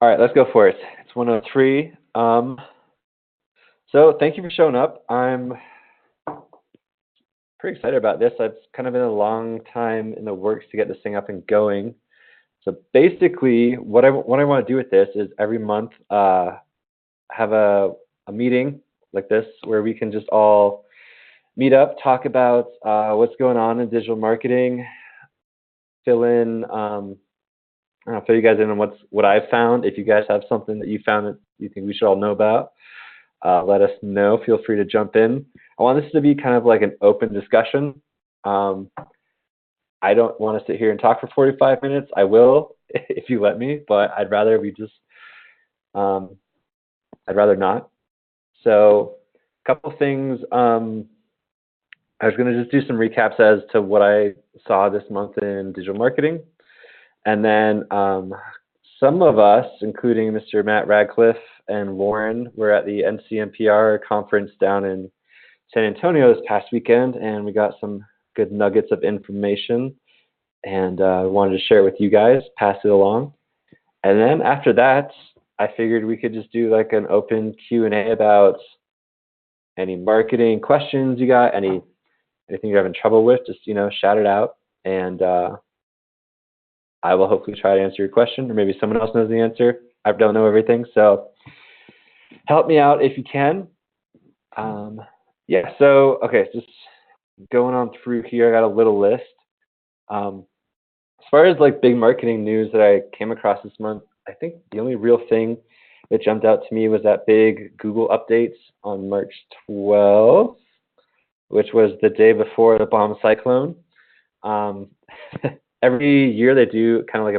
All right, let's go for it. It's 1:03. So thank you for showing up. I'm pretty excited about this. It's kind of been a long time in the works to get this thing up and going. So basically, what I want to do with this is every month have a meeting like this where we can just all meet up, talk about what's going on in digital marketing, fill in. I'll fill you guys in on what I've found. If you guys have something that you found that you think we should all know about, let us know. Feel free to jump in. I want this to be kind of like an open discussion. I don't want to sit here and talk for 45 minutes. I will if you let me, but I'd rather I'd rather not. So a couple things. I was going to just do some recaps as to what I saw this month in digital marketing. And then some of us, including Mr. Matt Radcliffe and Warren, were at the NCMPR conference down in San Antonio this past weekend, and we got some good nuggets of information, and wanted to share it with you guys, pass it along. And then after that, I figured we could just do like an open Q&A about any marketing questions you got, anything you're having trouble with, just shout it out, and I will hopefully try to answer your question, or maybe someone else knows the answer. I don't know everything, so help me out if you can. Yeah, so, okay, just going on through here, I got a little list. As far as like big marketing news that I came across this month, I think the only real thing that jumped out to me was that big Google updates on March 12th, which was the day before the bomb cyclone. Every year they do kind of like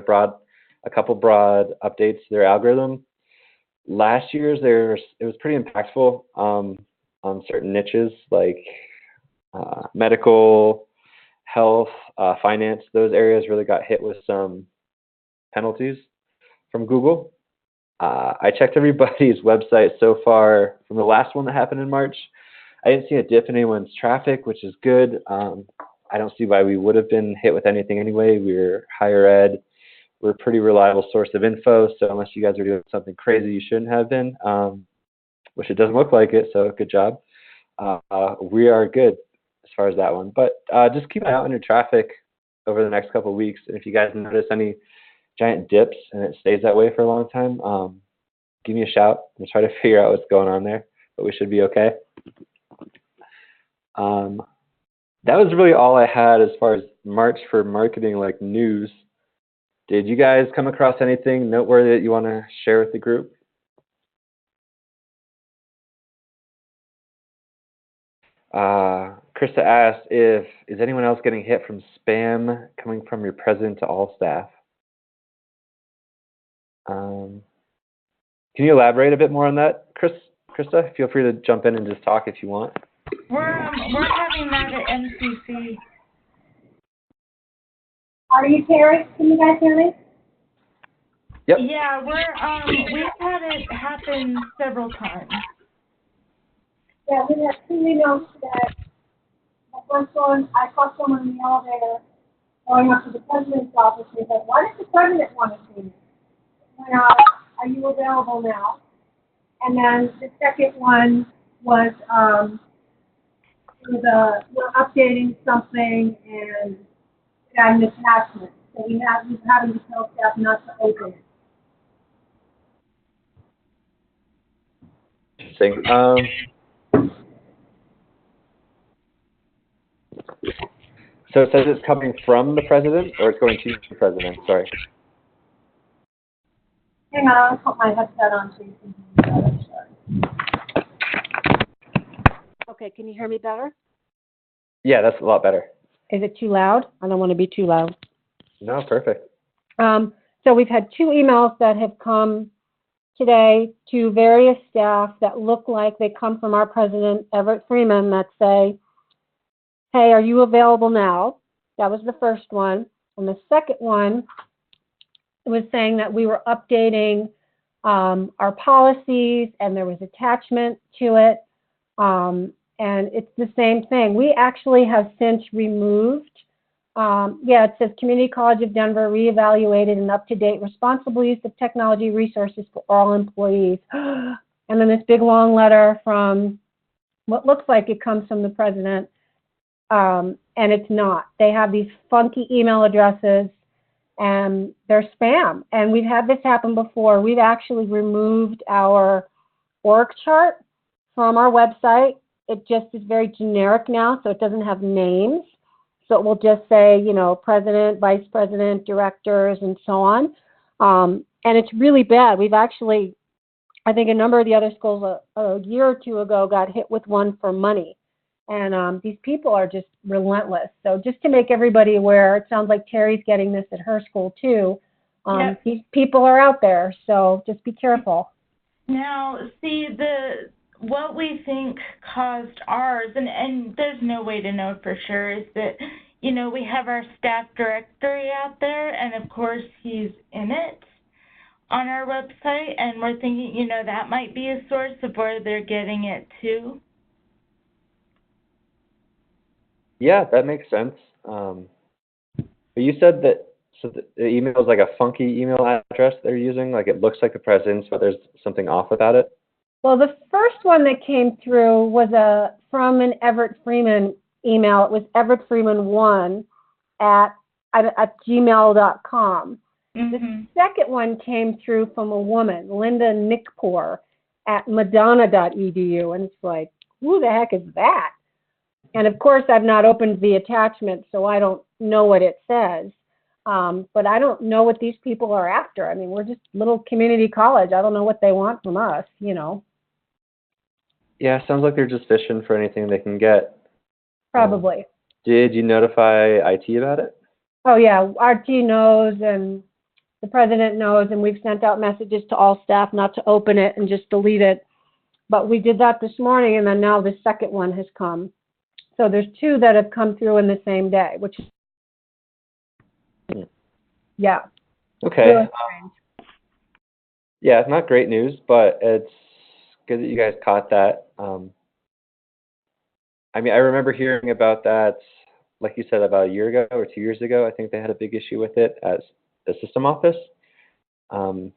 a couple broad updates to their algorithm. Last year's it was pretty impactful on certain niches like medical, health, finance. Those areas really got hit with some penalties from Google. I checked everybody's website so far from the last one that happened in March. I didn't see a dip in anyone's traffic, which is good. I don't see why we would have been hit with anything anyway. We're higher ed. We're a pretty reliable source of info, so unless you guys are doing something crazy you shouldn't have been, which it doesn't look like it, so good job. We are good as far as that one. But just keep an eye out on your traffic over the next couple of weeks. And if you guys notice any giant dips and it stays that way for a long time, give me a shout. We'll try to figure out what's going on there, but we should be okay. That was really all I had as far as March for marketing, like news. Did you guys come across anything noteworthy that you want to share with the group? Krista asked is anyone else getting hit from spam coming from your president to all staff? Can you elaborate a bit more on that, Krista? Feel free to jump in and just talk if you want. We're having that at NCC. Are you Terry? Can you guys hear me? Yep. Yeah, we've had it happen several times. Yeah, we have 2 emails today. The first one, I saw someone in the elevator going up to the president's office and he said, "Why does the president want to see me?" And, are you available now? And then the second one was we're updating something and it had an attachment. So we're having to tell staff not to open it. Interesting. So it says it's coming from the president, or it's going to the president? Sorry. Hang on, I'll put my headset on so you can hear me better. Okay, can you hear me better? Yeah, that's a lot better. Is it too loud? I don't want to be too loud. No, perfect. So we've had 2 emails that have come today to various staff that look like they come from our president, Everett Freeman, that say, "Hey, are you available now?" That was the first one. And the second one was saying that we were updating our policies and there was attachment to it. And it's the same thing. We actually have since removed Yeah, it says Community College of Denver reevaluated an up-to-date responsible use of technology resources for all employees. And then this big long letter from what looks like it comes from the president, and it's not. They have these funky email addresses, and they're spam. And we've had this happen before. We've actually removed our org chart from our website. It just is very generic now, so it doesn't have names. So it will just say, you know, president, vice president, directors, and so on. And it's really bad. We've actually, I think a number of the other schools a year or two ago got hit with one for money. And these people are just relentless. So just to make everybody aware, it sounds like Terry's getting this at her school too. Yep. These people are out there, so just be careful. Now, see, what we think caused ours, and there's no way to know for sure, is that, you know, we have our staff directory out there, and of course he's in it on our website, and we're thinking, you know, that might be a source of where they're getting it too. Yeah, that makes sense. But you said that so the email is like a funky email address they're using, like it looks like the president's, but there's something off about it. Well, the first one that came through was from an Everett Freeman email. It was everettfreeman1 at gmail.com. Mm-hmm. The second one came through from a woman, Linda Nickpour, at madonna.edu. And it's like, who the heck is that? And of course, I've not opened the attachment, so I don't know what it says. But I don't know what these people are after. I mean, we're just little community college. I don't know what they want from us, you know. Yeah, sounds like they're just fishing for anything they can get. Probably. Did you notify IT about it? Oh, yeah. RT knows, and the president knows, and we've sent out messages to all staff not to open it and just delete it. But we did that this morning, and then now the second one has come. So there's two that have come through in the same day, which is, yeah. Okay. Really strange. Yeah, it's not great news, but it's good that you guys caught that. I mean, I remember hearing about that, like you said, about a year ago or 2 years ago. I think they had a big issue with it at the system office. I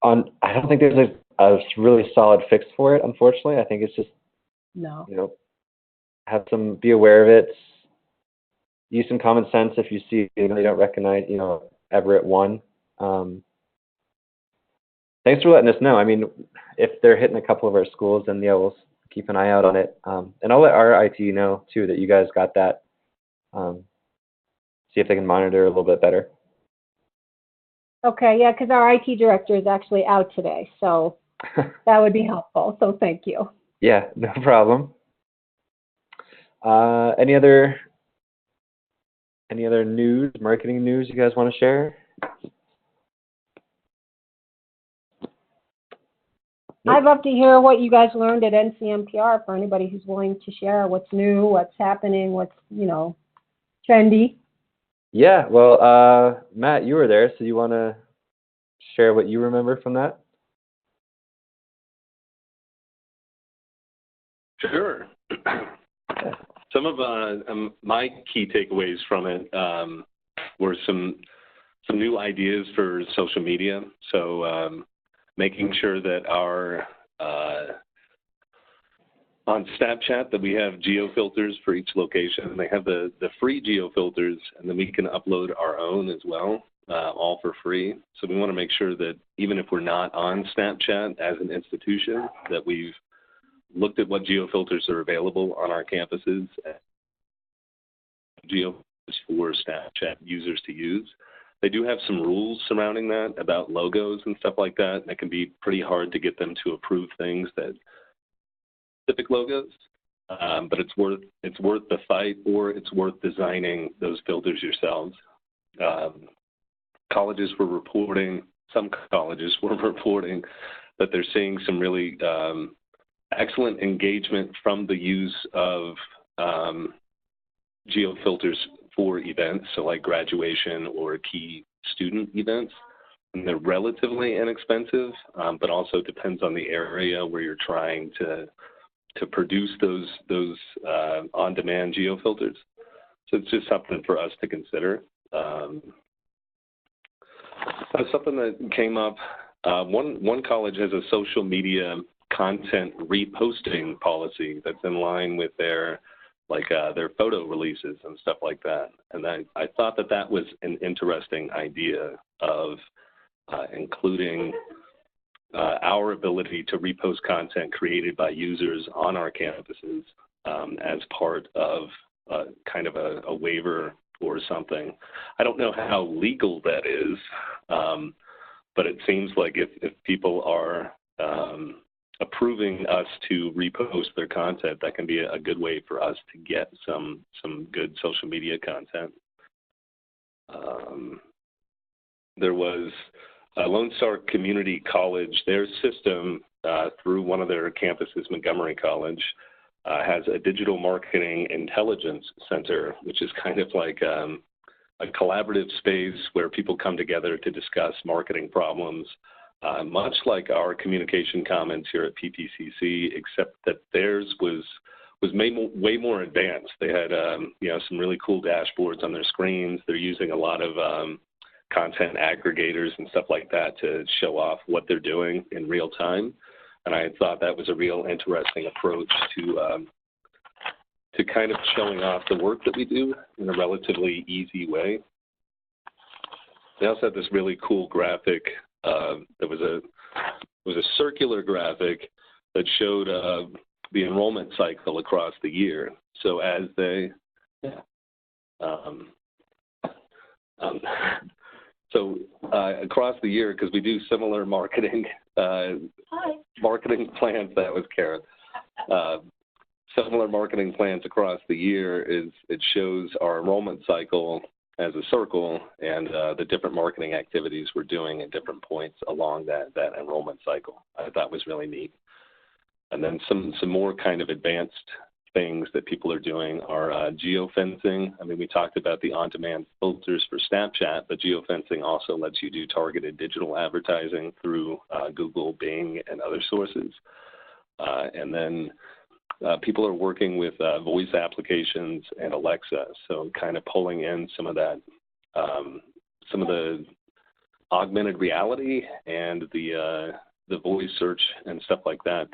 don't think there's a really solid fix for it, unfortunately. I think it's just, No. you know, be aware of it. Use some common sense if you see, you know, you don't recognize, you know, Everett 1. Thanks for letting us know. I mean, if they're hitting a couple of our schools, then yeah, we'll keep an eye out on it. And I'll let our IT know too that you guys got that. See if they can monitor a little bit better. Okay, yeah, because our IT director is actually out today, so that would be helpful. So thank you. Yeah, no problem. Any other news, marketing news you guys want to share? Nope. I'd love to hear what you guys learned at NCMPR for anybody who's willing to share what's new, what's happening, what's, you know, trendy. Yeah, well, Matt, you were there, so you want to share what you remember from that? Sure. Some of my key takeaways from it were some new ideas for social media. So making sure that our on Snapchat that we have geo filters for each location. They have the free geo filters, and then we can upload our own as well, all for free. So we want to make sure that even if we're not on Snapchat as an institution, that we've looked at what geo filters are available on our campuses, geo for Snapchat users to use. They do have some rules surrounding that about logos and stuff like that. And it can be pretty hard to get them to approve things that specific logos, but it's worth the fight, or it's worth designing those filters yourselves. Some colleges were reporting that they're seeing some really excellent engagement from the use of geo filters for events, so like graduation or key student events. And they're relatively inexpensive, but also depends on the area where you're trying to produce those on-demand geo filters. So it's just something for us to consider. Something that came up, one college has a social media content reposting policy that's in line with their photo releases and stuff like that. And I thought that was an interesting idea of including our ability to repost content created by users on our campuses as part of kind of a waiver or something. I don't know how legal that is, but it seems like if people are approving us to repost their content, that can be a good way for us to get some good social media content. There was Lone Star Community College, their system through one of their campuses, Montgomery College, has a digital marketing intelligence center, which is kind of like a collaborative space where people come together to discuss marketing problems, much like our communication commons here at PPCC, except that theirs was way more advanced. They had some really cool dashboards on their screens. They're using a lot of content aggregators and stuff like that to show off what they're doing in real time. And I thought that was a real interesting approach to kind of showing off the work that we do in a relatively easy way. They also had this really cool graphic. There was a circular graphic that showed the enrollment cycle across the year. So as they, across the year, because we do similar marketing marketing plans. That was Karen. Similar marketing plans across the year it shows our enrollment cycle as a circle and the different marketing activities we're doing at different points along that enrollment cycle. I thought was really neat. And then some more kind of advanced things that people are doing are geofencing. I mean, we talked about the on-demand filters for Snapchat, but geofencing also lets you do targeted digital advertising through Google, Bing, and other sources. And then people are working with voice applications and Alexa, so kind of pulling in some of that, some of the augmented reality and the voice search and stuff like that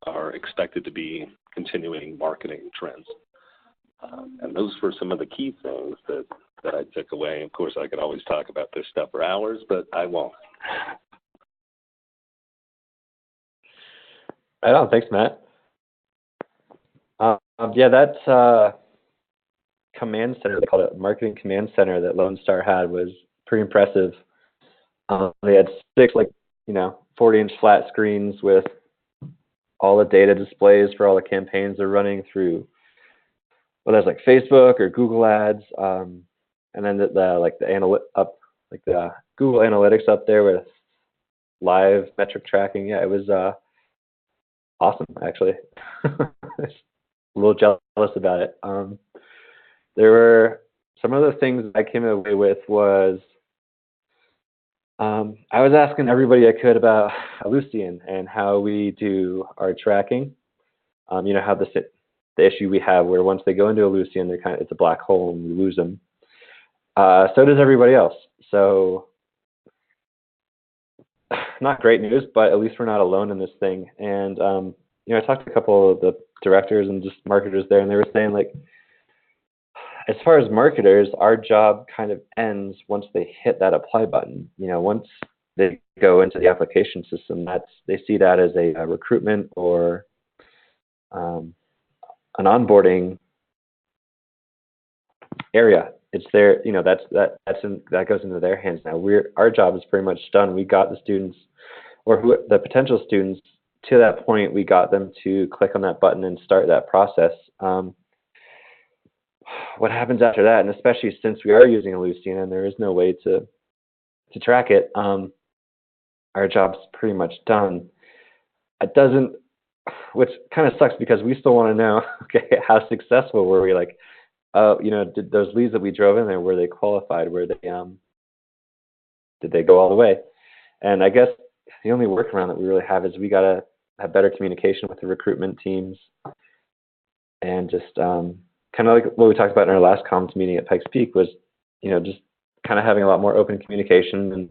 are expected to be continuing marketing trends. And those were some of the key things that I took away. Of course, I could always talk about this stuff for hours, but I won't. Right on. Thanks, Matt. That command center, they called it marketing command center, that Lone Star had was pretty impressive. They had 6 40-inch flat screens with all the data displays for all the campaigns they're running through, whether it's like Facebook or Google Ads, and then the Google Analytics up there with live metric tracking. Yeah, it was awesome, actually. A little jealous about it. There were some other things I came away with was I was asking everybody I could about Ellucian and how we do our tracking. How the issue we have where once they go into Ellucian, it's a black hole and we lose them. So does everybody else. So not great news, but at least we're not alone in this thing. And I talked to a couple of the directors and just marketers there, and they were saying, like, as far as marketers, our job kind of ends once they hit that apply button. Once they go into the application system, they see that as a recruitment or an onboarding area. It's their, that goes into their hands now. Our job is pretty much done. We got the students, or the potential students, to that point. We got them to click on that button and start that process. What happens after that, and especially since we are using Ellucian and there is no way to track it, our job's pretty much done. It doesn't, which kind of sucks because we still want to know, okay, how successful were we? Like, did those leads that we drove in there, were they qualified? Were they, did they go all the way? And I guess the only workaround that we really have is we got to have better communication with the recruitment teams and just kind of like what we talked about in our last comms meeting at Pikes Peak was, just kind of having a lot more open communication and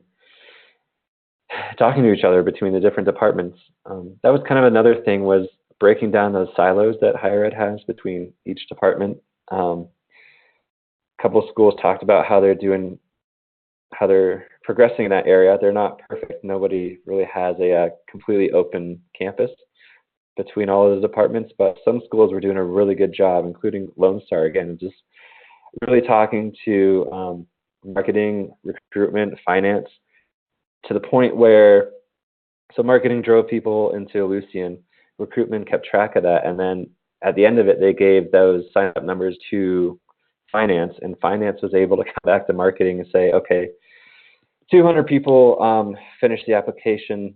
talking to each other between the different departments. That was kind of another thing, was breaking down those silos that higher ed has between each department. A couple of schools talked about how they're progressing in that area. They're not perfect. Nobody really has a completely open campus between all of the departments, but some schools were doing a really good job, including Lone Star, again, just really talking to marketing, recruitment, finance, to the point where, so marketing drove people into Ellucian, recruitment kept track of that, and then at the end of it, they gave those sign-up numbers to finance, and finance was able to come back to marketing and say, okay, 200 people finished the application.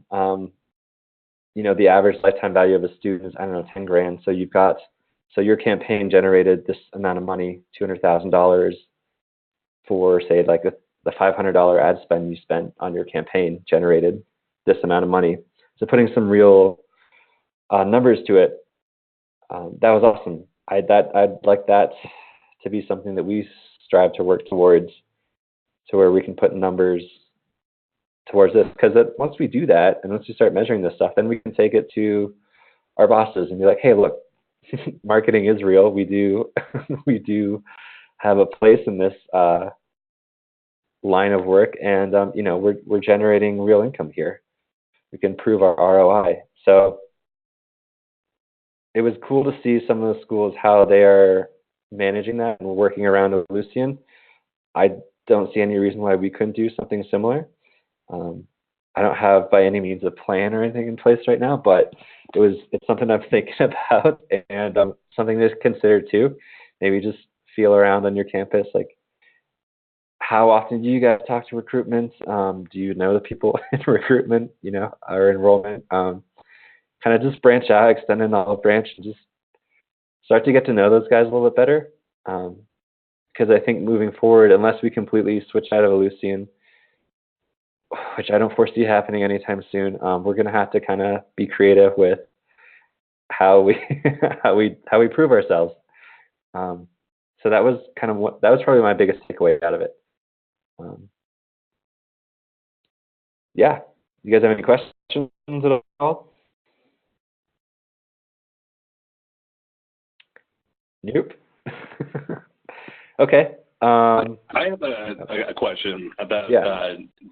The average lifetime value of a student is, I don't know, 10 grand. So your campaign generated this amount of money, $200,000 for, say, like the $500 ad spend you spent on your campaign generated this amount of money. So putting some real numbers to it, that was awesome. I'd like that to be something that we strive to work towards, to where we can put numbers towards this, because once we do that and once we start measuring this stuff, then we can take it to our bosses and be like, hey, look, marketing is real. We do have a place in this line of work, and we're generating real income here. We can prove our ROI. So it was cool to see some of the schools, how they are managing that and working around Ellucian. I don't see any reason why we couldn't do something similar. I don't have by any means a plan or anything in place right now, but it's something I'm thinking about, and something to consider too. Maybe just feel around on your campus, like, how often do you guys talk to recruitment? Do you know the people in recruitment, or enrollment? Kind of just branch out, extend an olive branch, and just start to get to know those guys a little bit better. Because I think moving forward, unless we completely switch out of Ellucian, which I don't foresee happening anytime soon, we're going to have to kind of be creative with how we how we prove ourselves. So that was that was probably my biggest takeaway out of it. Yeah, you guys have any questions at all? Nope. Okay. I have a question about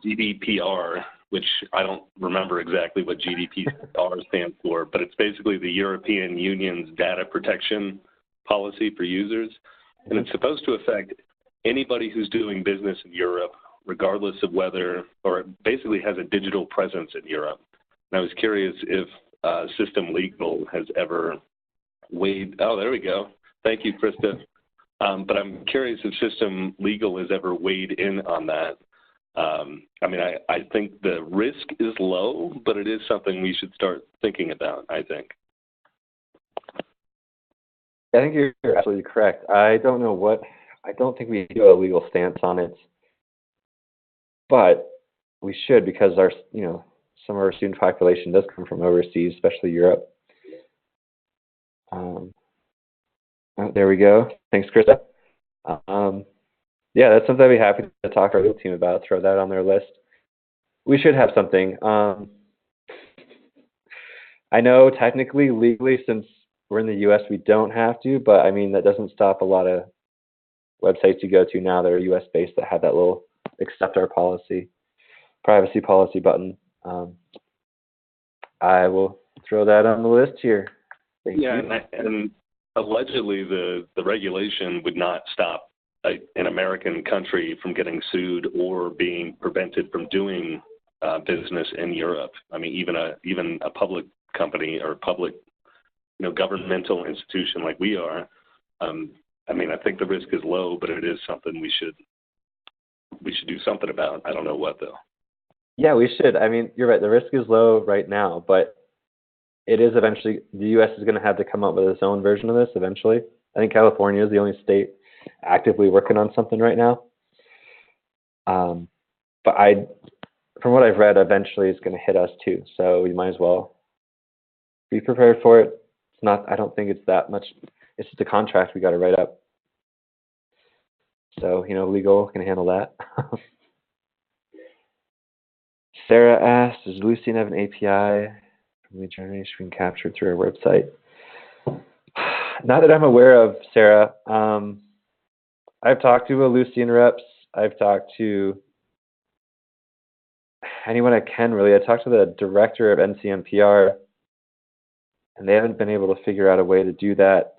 GDPR, which I don't remember exactly what GDPR stands for, but it's basically the European Union's data protection policy for users. And it's supposed to affect anybody who's doing business in Europe, regardless of whether, or basically has a digital presence in Europe. And I was curious if System Legal has ever weighed, there we go. Thank you, Krista. But I'm curious if System Legal has ever weighed in on that. I think the risk is low, but it is something we should start thinking about, I think. I think you're absolutely correct. I don't think we do a legal stance on it, but we should, because some of our student population does come from overseas, especially Europe. There we go. Thanks, Krista. That's something I'd be happy to talk to our legal team about, throw that on their list. We should have something. I know technically, legally, since we're in the U.S., we don't have to, but that doesn't stop a lot of websites you go to now that are U.S.-based that have that little accept our policy, privacy policy button. I will throw that on the list here. Thank you. And allegedly the regulation would not stop an American country from getting sued or being prevented from doing business in Europe. Even a public company or public, governmental institution like we are. I think the risk is low, but it is something we should do something about. I don't know what though. Yeah, we should. You're right. The risk is low right now, but it is eventually, the U.S. is going to have to come up with its own version of this eventually. I think California is the only state actively working on something right now. But from what I've read, eventually it's going to hit us too. So we might as well be prepared for it. I don't think it's that much. It's just a contract we got to write up. So, legal can handle that. Sarah asked, does Lucian have an API from lead generation being captured through our website? Not that I'm aware of, Sarah. I've talked to Lucian reps. I've talked to anyone I can, really. I talked to the director of NCMPR, and they haven't been able to figure out a way to do that.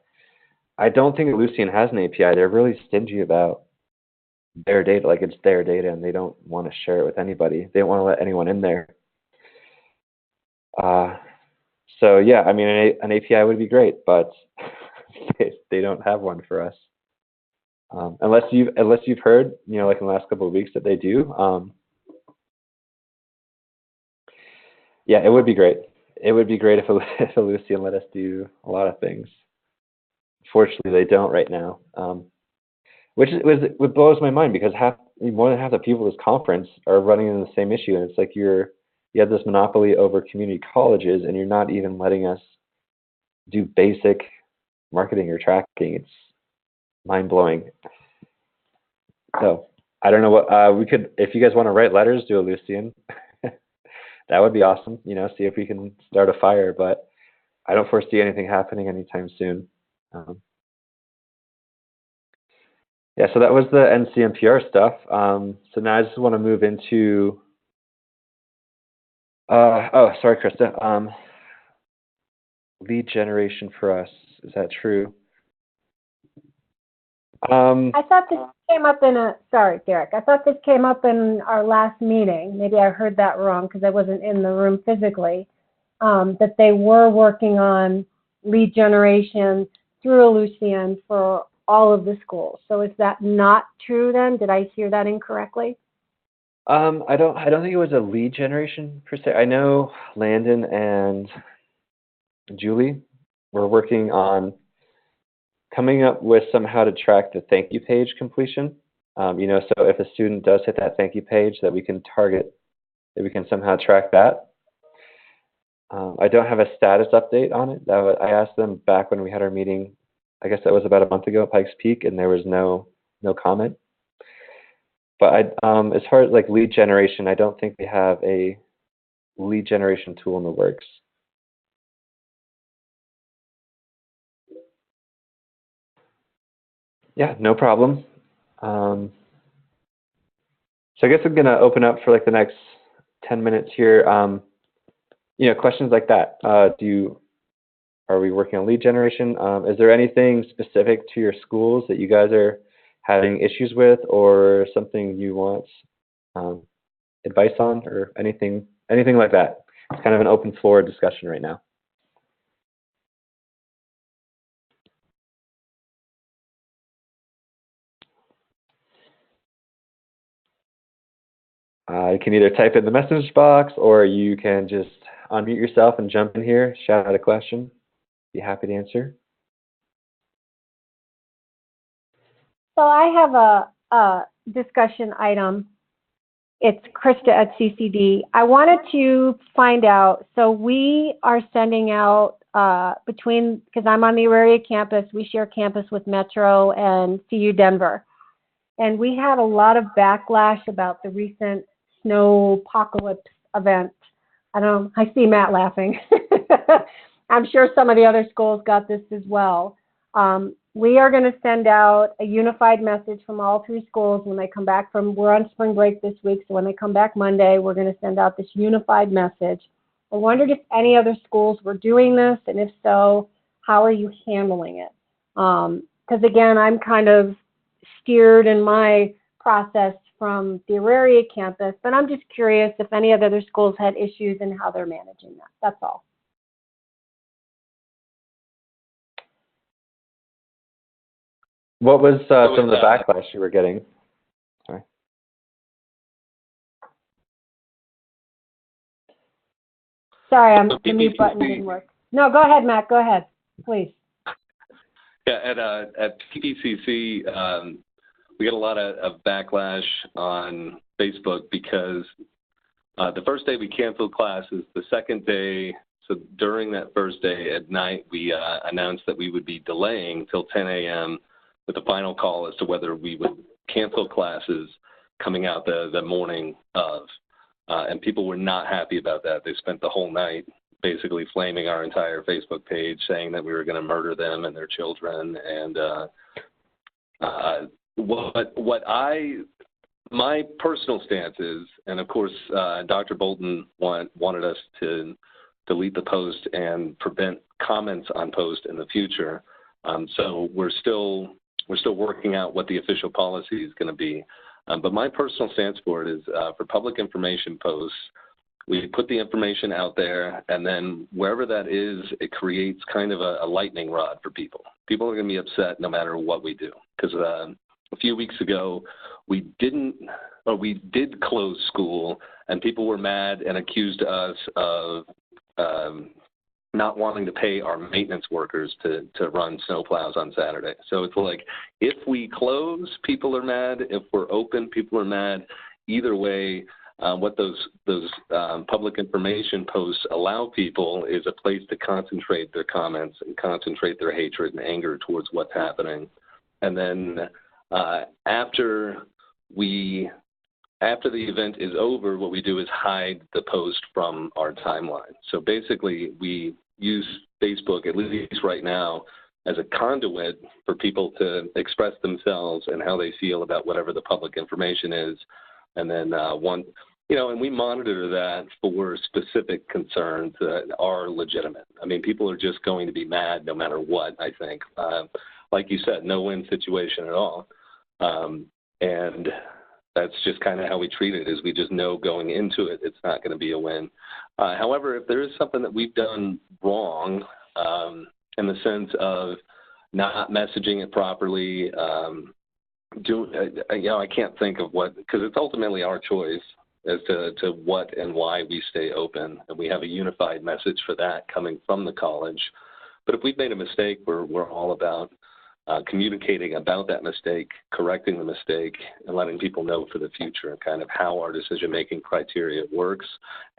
I don't think Lucian has an API. They're really stingy about their data, like it's their data, and they don't want to share it with anybody. They don't want to let anyone in there. So yeah, I mean, an API would be great, but they don't have one for us. Unless you've heard, like in the last couple of weeks that they do. Yeah, it would be great. It would be great if Lucian let us do a lot of things. Fortunately, they don't right now, which blows my mind, because more than half the people at this conference are running into the same issue, and it's like you have this monopoly over community colleges, and you're not even letting us do basic marketing or tracking. It's mind-blowing. So I don't know what we could, if you guys want to write letters to a Lucian, that would be awesome. See if we can start a fire, but I don't foresee anything happening anytime soon. Yeah, so that was the NCMPR stuff. So now I just want to move into, oh, sorry, Krista. Lead generation for us, is that true? I thought this came up sorry, Derek. I thought this came up in our last meeting. Maybe I heard that wrong because I wasn't in the room physically. That they were working on lead generation through Lucian for all of the schools. So is that not true then? Did I hear that incorrectly? I don't think it was a lead generation per se. I know Landon and Julie were working on coming up with somehow to track the thank you page completion. So if a student does hit that thank you page, that we can target, that we can somehow track that. I don't have a status update on it. I asked them back when we had our meeting, I guess that was about a month ago at Pikes Peak, and there was no comment. But as far as like lead generation, I don't think we have a lead generation tool in the works. Yeah, no problem. So I guess I'm gonna open up for like the next 10 minutes here. Questions like that. Are we working on lead generation? Is there anything specific to your schools that you guys are having issues with, or something you want advice on, or anything like that? It's kind of an open floor discussion right now. You can either type in the message box, or you can just unmute yourself and jump in here, shout out a question. Be happy to answer. So I have a discussion item. It's Krista at CCD. I wanted to find out, so we are sending out because I'm on the Auraria campus, we share campus with Metro and CU Denver. And we had a lot of backlash about the recent snow apocalypse event. I see Matt laughing. I'm sure some of the other schools got this as well. We are going to send out a unified message from all three schools when they come back we're on spring break this week, so when they come back Monday, we're going to send out this unified message. I wondered if any other schools were doing this, and if so, how are you handling it? Because again, I'm kind of steered in my process from the Auraria campus, but I'm just curious if any of the other schools had issues and how they're managing that. That's all. What was some of the backlash you were getting? Sorry. Sorry, the mute button didn't work. No, go ahead, Matt. Go ahead, please. Yeah, at PPCC, we got a lot of backlash on Facebook because the first day we canceled classes. The second day, so during that first day at night, we announced that we would be delaying till 10 a.m. with the final call as to whether we would cancel classes coming out the morning of. And people were not happy about that. They spent the whole night basically flaming our entire Facebook page, saying that we were going to murder them and their children. And my personal stance is, and of course, Dr. Bolton wanted us to delete the post and prevent comments on post in the future. So we're still working out what the official policy is going to be. But my personal stance for it is for public information posts, we put the information out there, and then wherever that is, it creates kind of a lightning rod for people. People are going to be upset no matter what we do. Because a few weeks ago, we did close school, and people were mad and accused us of not wanting to pay our maintenance workers to run snowplows on Saturday. So it's like, if we close, people are mad. If we're open, people are mad. Either way, what those public information posts allow people is a place to concentrate their comments and concentrate their hatred and anger towards what's happening. And then after the event is over, what we do is hide the post from our timeline. So basically, we use Facebook, at least right now, as a conduit for people to express themselves and how they feel about whatever the public information is. And then and we monitor that for specific concerns that are legitimate. I mean, people are just going to be mad no matter what, I think. Like you said, no-win situation at all. And that's just kind of how we treat it, is we just know going into it, it's not going to be a win. However, if there is something that we've done wrong in the sense of not messaging it properly, I can't think of what, because it's ultimately our choice as to what and why we stay open, and we have a unified message for that coming from the college. But if we've made a mistake, we're all about communicating about that mistake, correcting the mistake, and letting people know for the future kind of how our decision-making criteria works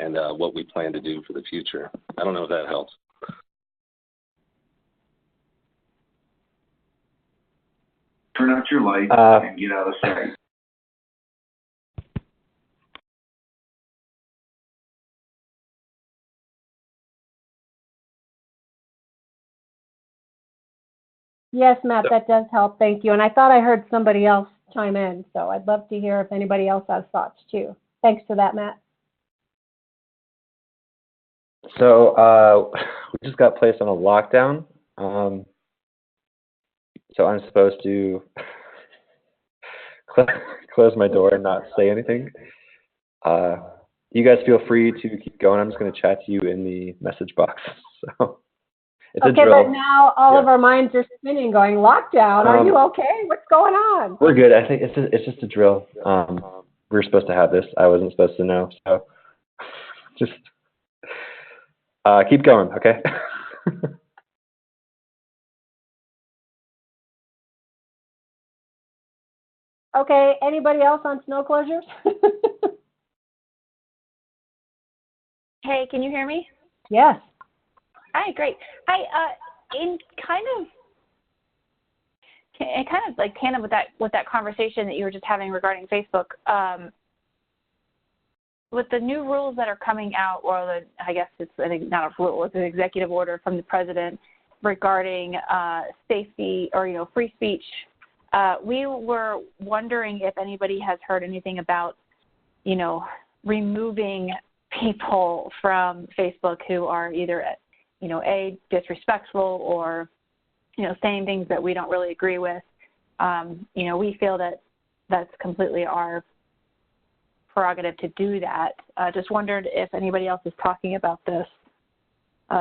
and what we plan to do for the future. I don't know if that helps. Turn out your light and get out of sight. Yes, Matt, that does help. Thank you. And I thought I heard somebody else chime in, so I'd love to hear if anybody else has thoughts too. Thanks for that, Matt. So we just got placed on a lockdown. So I'm supposed to close my door and not say anything. You guys feel free to keep going. I'm just going to chat to you in the message box. So it's a drill. But now all of our minds are spinning, going, lockdown. Are you okay? What's going on? We're good. I think it's just a drill. We're supposed to have this. I wasn't supposed to know. So just keep going, okay? Okay, anybody else on snow closures? Hey, can you hear me? Yes. Hi, great. Hi, with that conversation that you were just having regarding Facebook, with the new rules that are coming out, or I guess it's not a rule, it's an executive order from the president regarding safety or free speech. We were wondering if anybody has heard anything about removing people from Facebook who are either disrespectful or saying things that we don't really agree with. We feel that that's completely our prerogative to do that. Just wondered if anybody else is talking about this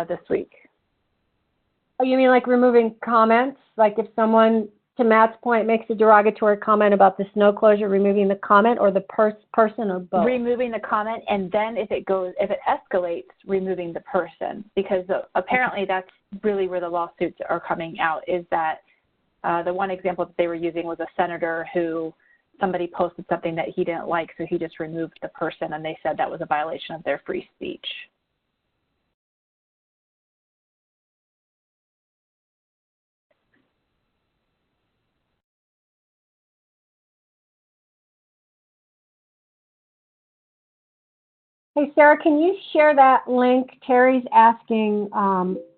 this week. Oh, you mean like removing comments? Like if someone, to Matt's point, makes a derogatory comment about the snow closure, removing the comment, or the person, or both? Removing the comment, and then if it escalates, removing the person, because apparently that's really where the lawsuits are coming out, is that the one example that they were using was a senator who somebody posted something that he didn't like, so he just removed the person, and they said that was a violation of their free speech. Hey, Sarah, can you share that link? Terry's asking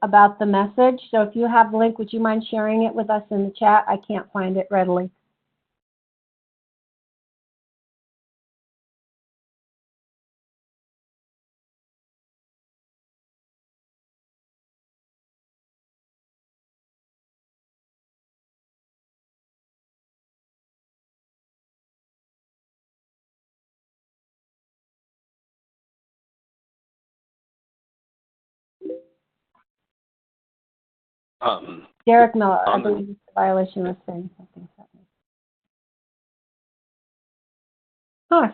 about the message. So if you have the link, would you mind sharing it with us in the chat? I can't find it readily. Derek Miller, I believe it's a violation of saying something.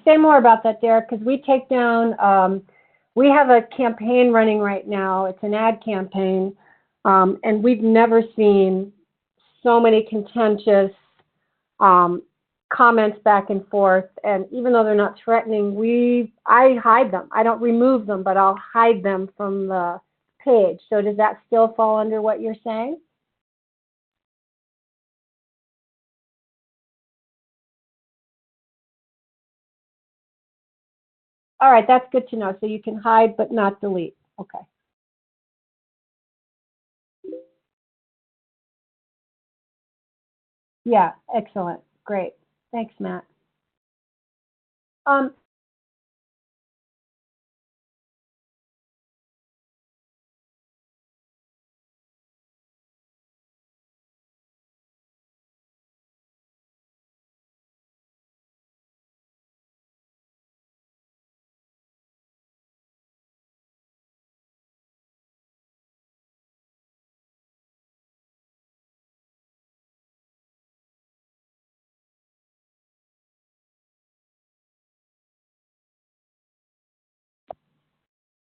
Say more about that, Derek, because we take down, we have a campaign running right now. It's an ad campaign, and we've never seen so many contentious comments back and forth. And even though they're not threatening, I hide them. I don't remove them, but I'll hide them from the page. So does that still fall under what you're saying? All right, that's good to know. So you can hide but not delete. Okay. Yeah, excellent. Great. Thanks, Matt.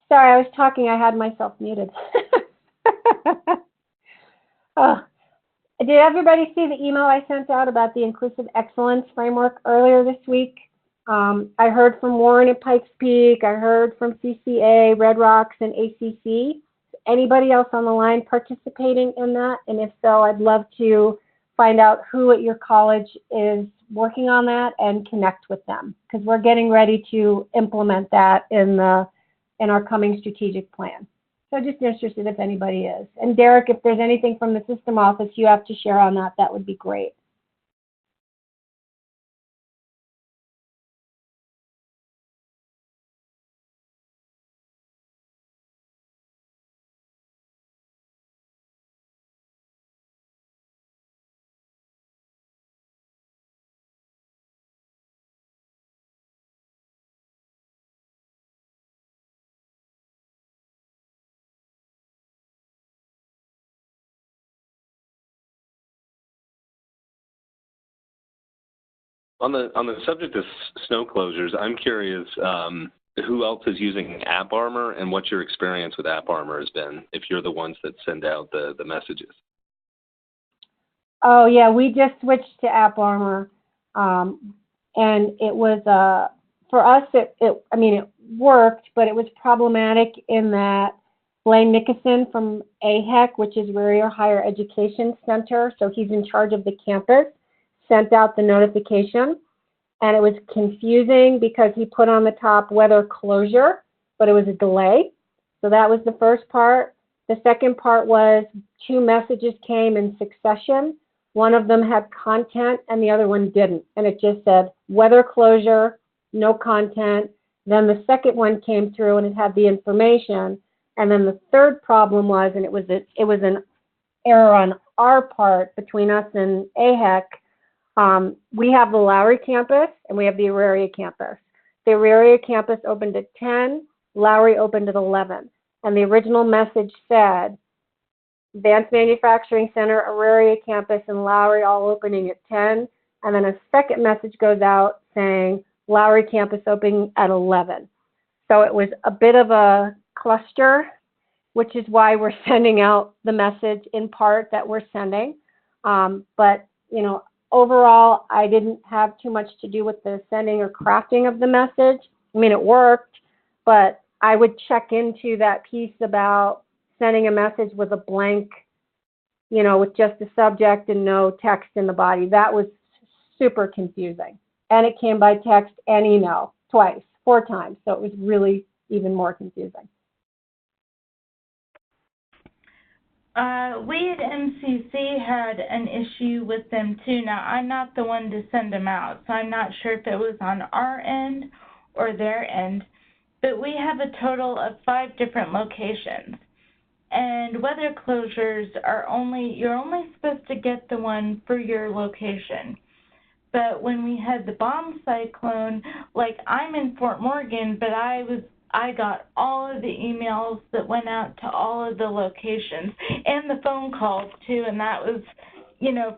Sorry, I was talking. I had myself muted. Did everybody see the email I sent out about the Inclusive Excellence Framework earlier this week? I heard from Warren at Pikes Peak. I heard from CCA, Red Rocks, and ACC. Anybody else on the line participating in that? And if so, I'd love to find out who at your college is working on that and connect with them, because we're getting ready to implement that in our coming strategic plan. So just interested if anybody is. And Derek, if there's anything from the system office you have to share on that, that would be great. On the subject of snow closures, I'm curious who else is using AppArmor and what your experience with AppArmor has been, if you're the ones that send out the messages. Oh yeah, we just switched to AppArmor, and it was for us. It worked, but it was problematic in that Blaine Nickerson from AHEC, which is Warrior Higher Education Center, so he's in charge of the campus, sent out the notification, and it was confusing because he put on the top weather closure, but it was a delay. So that was the first part. The second part was 2 messages came in succession. One of them had content and the other one didn't. And it just said weather closure, no content. Then the second one came through and it had the information. And then the third problem was, and it was an error on our part between us and AHEC. We have the Lowry campus and we have the Auraria campus. The Auraria campus opened at 10, Lowry opened at 11. And the original message said, Advanced Manufacturing Center, Auraria campus, and Lowry all opening at 10. And then a second message goes out saying Lowry campus opening at 11. So it was a bit of a cluster, which is why we're sending out the message in part that we're sending. But, overall, I didn't have too much to do with the sending or crafting of the message. I mean, it worked, but I would check into that piece about sending a message with a blank, with just the subject and no text in the body. That was super confusing. And it came by text and email twice, 4 times. So it was really even more confusing. We at MCC had an issue with them too. Now, I'm not the one to send them out, so I'm not sure if it was on our end or their end, but we have a total of 5 different locations. And weather closures are you're only supposed to get the one for your location. But when we had the bomb cyclone, like I'm in Fort Morgan, but I got all of the emails that went out to all of the locations and the phone calls too, and that was,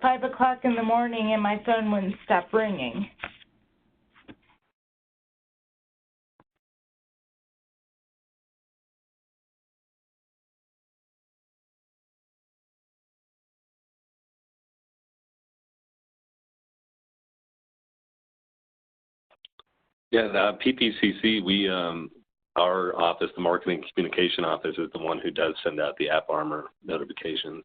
5 o'clock in the morning and my phone wouldn't stop ringing. Yeah, the PPCC, we, our office, the Marketing Communication Office, is the one who does send out the AppArmor notification.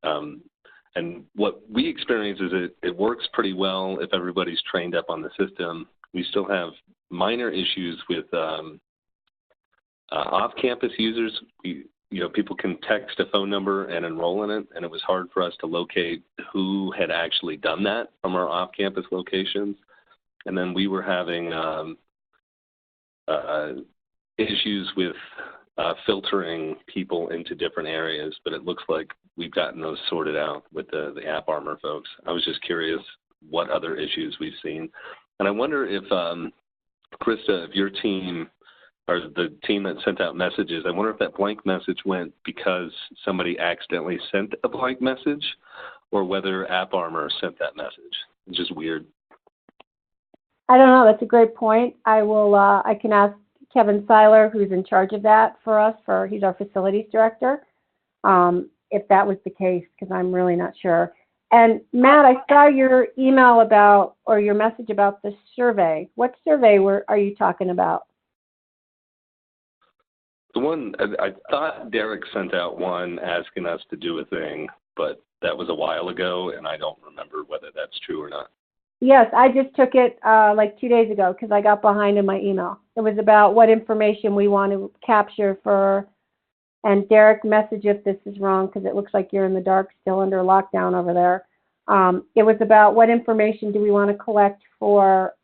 And what we experience is it works pretty well if everybody's trained up on the system. We still have minor issues with off-campus users. People can text a phone number and enroll in it, and it was hard for us to locate who had actually done that from our off-campus locations. And then we were having issues with filtering people into different areas, but it looks like we've gotten those sorted out with the AppArmor folks. I was just curious what other issues we've seen. And I wonder if, Krista, if your team or the team that sent out messages, I wonder if that blank message went because somebody accidentally sent a blank message or whether AppArmor sent that message. It's just weird. I don't know. That's a great point. I can ask Kevin Seiler, who's in charge of that for us, he's our facilities director, if that was the case, because I'm really not sure. And Matt, I saw your email or your message about the survey. What survey are you talking about? The one, I thought Derek sent out one asking us to do a thing, but that was a while ago, and I don't remember whether that's true or not. Yes, I just took it like 2 days ago because I got behind in my email. It was about what information we want to capture and Derek, message if this is wrong because it looks like you're in the dark still under lockdown over there. It was about what information do we want to collect for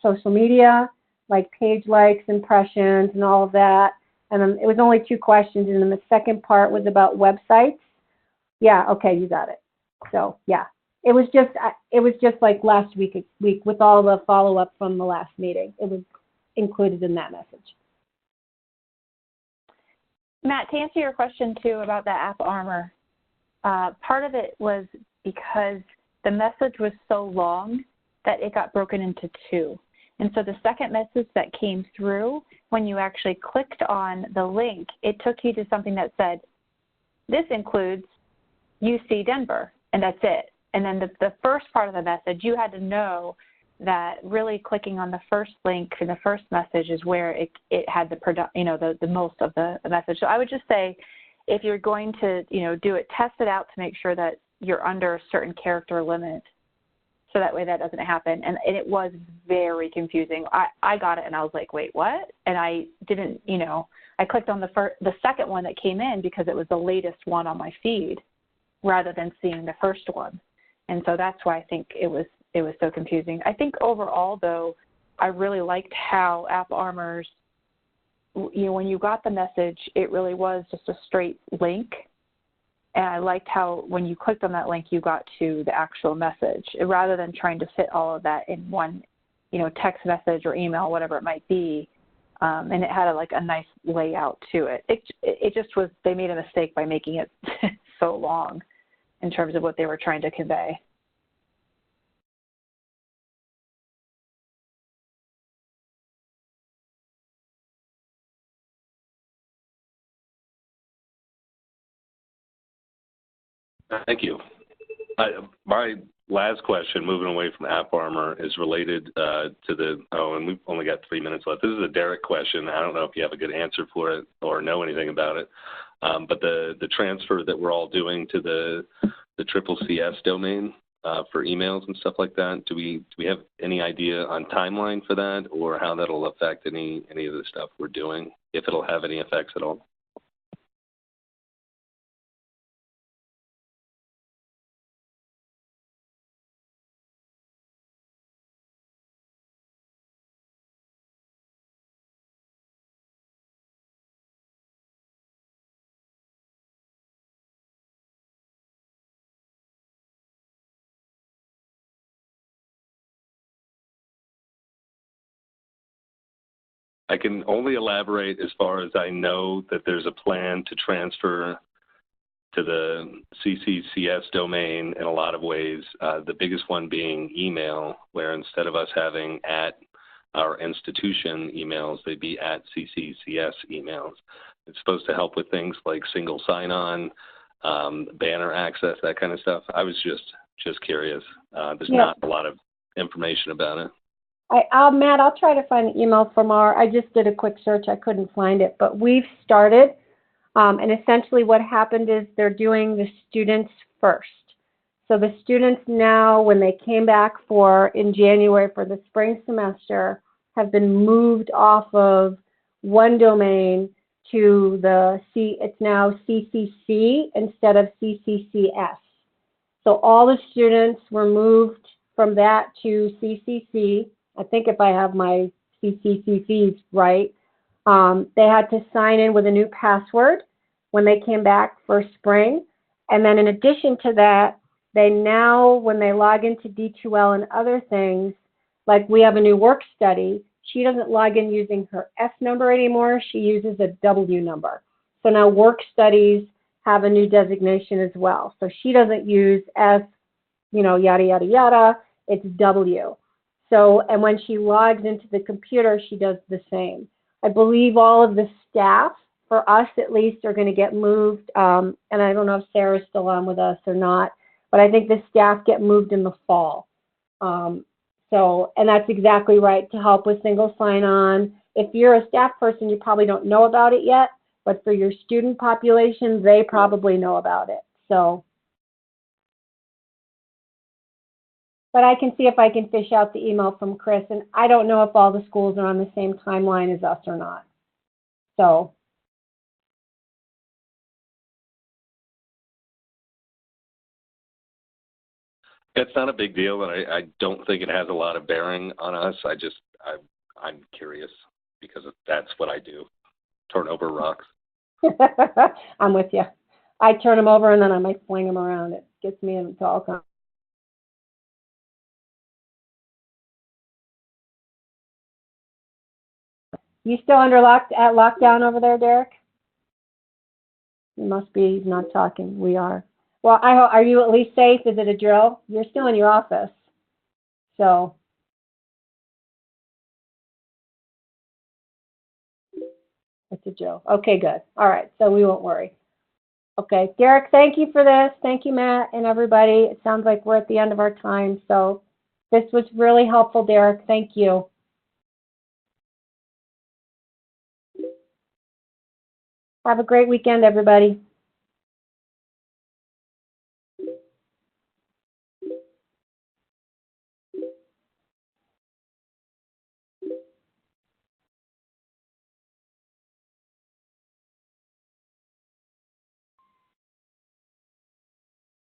social media, like page likes, impressions, and all of that. And then it was only 2 questions, and then the second part was about websites. Yeah, okay, you got it. So, yeah. It was just like last week with all the follow-up from the last meeting. It was included in that message. Matt, to answer your question, too, about the AppArmor, part of it was because the message was so long that it got broken into 2. And so the second message that came through, when you actually clicked on the link, it took you to something that said, this includes UC Denver, and that's it. And then the first part of the message, you had to know that really clicking on the first link in the first message is where it had the most of the message. So I would just say, if you're going to do it, test it out to make sure that you're under a certain character limit, so that way that doesn't happen. And it was very confusing. I got it and I was like, wait, what? And I didn't, I clicked on the second one that came in because it was the latest one on my feed, rather than seeing the first one. And so that's why I think it was so confusing. I think overall, though, I really liked how AppArmor's, when you got the message, it really was just a straight link. And I liked how when you clicked on that link, you got to the actual message, rather than trying to fit all of that in one, text message or email, whatever it might be. And it had a nice layout to it. It just was, they made a mistake by making it so long in terms of what they were trying to convey. Thank you. My last question, moving away from AppArmor, is related to and we've only got 3 minutes left. This is a Derek question. I don't know if you have a good answer for it or know anything about it. But the transfer that we're all doing to the CCCS domain, for emails and stuff like that. Do we have any idea on timeline for that, or how that'll affect any of the stuff we're doing, if it'll have any effects at all? I can only elaborate as far as I know that there's a plan to transfer to the CCCS domain in a lot of ways, the biggest one being email, where instead of us having at our institution emails, they'd be at CCCS emails. It's supposed to help with things like single sign-on, banner access, that kind of stuff. I was just curious. There's not a lot of information about it. Matt, I'll try to find the email from I just did a quick search. I couldn't find it, but we've started. And essentially what happened is they're doing the students first. So the students now, when they came back in January for the spring semester, have been moved off of one domain to it's now CCC instead of CCCS. So all the students were moved from that to CCC. I think if I have my CCCCs right, they had to sign in with a new password when they came back for spring. And then in addition to that, they now, when they log into D2L and other things, like we have a new work study, she doesn't log in using her S number anymore. She uses a W number. So now work studies have a new designation as well. So she doesn't use S, yada, yada, yada. It's W. So, and when she logs into the computer, she does the same. I believe all of the staff, for us at least, are going to get moved. And I don't know if Sarah's still on with us or not, but I think the staff get moved in the fall. And that's exactly right, to help with single sign-on. If you're a staff person, you probably don't know about it yet, but for your student population, they probably know about it. So. But I can see if I can fish out the email from Chris, and I don't know if all the schools are on the same timeline as us or not. So. It's not a big deal, but I don't think it has a lot of bearing on us. I'm curious because that's what I do, turn over rocks. I'm with you. I turn them over and then I might fling them around. It gets me into all kinds. You still under lockdown over there, Derek? You must be not talking. We are. Well, are you at least safe? Is it a drill? You're still in your office. So. It's a drill. Okay, good. All right, so we won't worry. Okay, Derek, thank you for this. Thank you, Matt, and everybody. It sounds like we're at the end of our time. So this was really helpful, Derek. Thank you. Have a great weekend, everybody.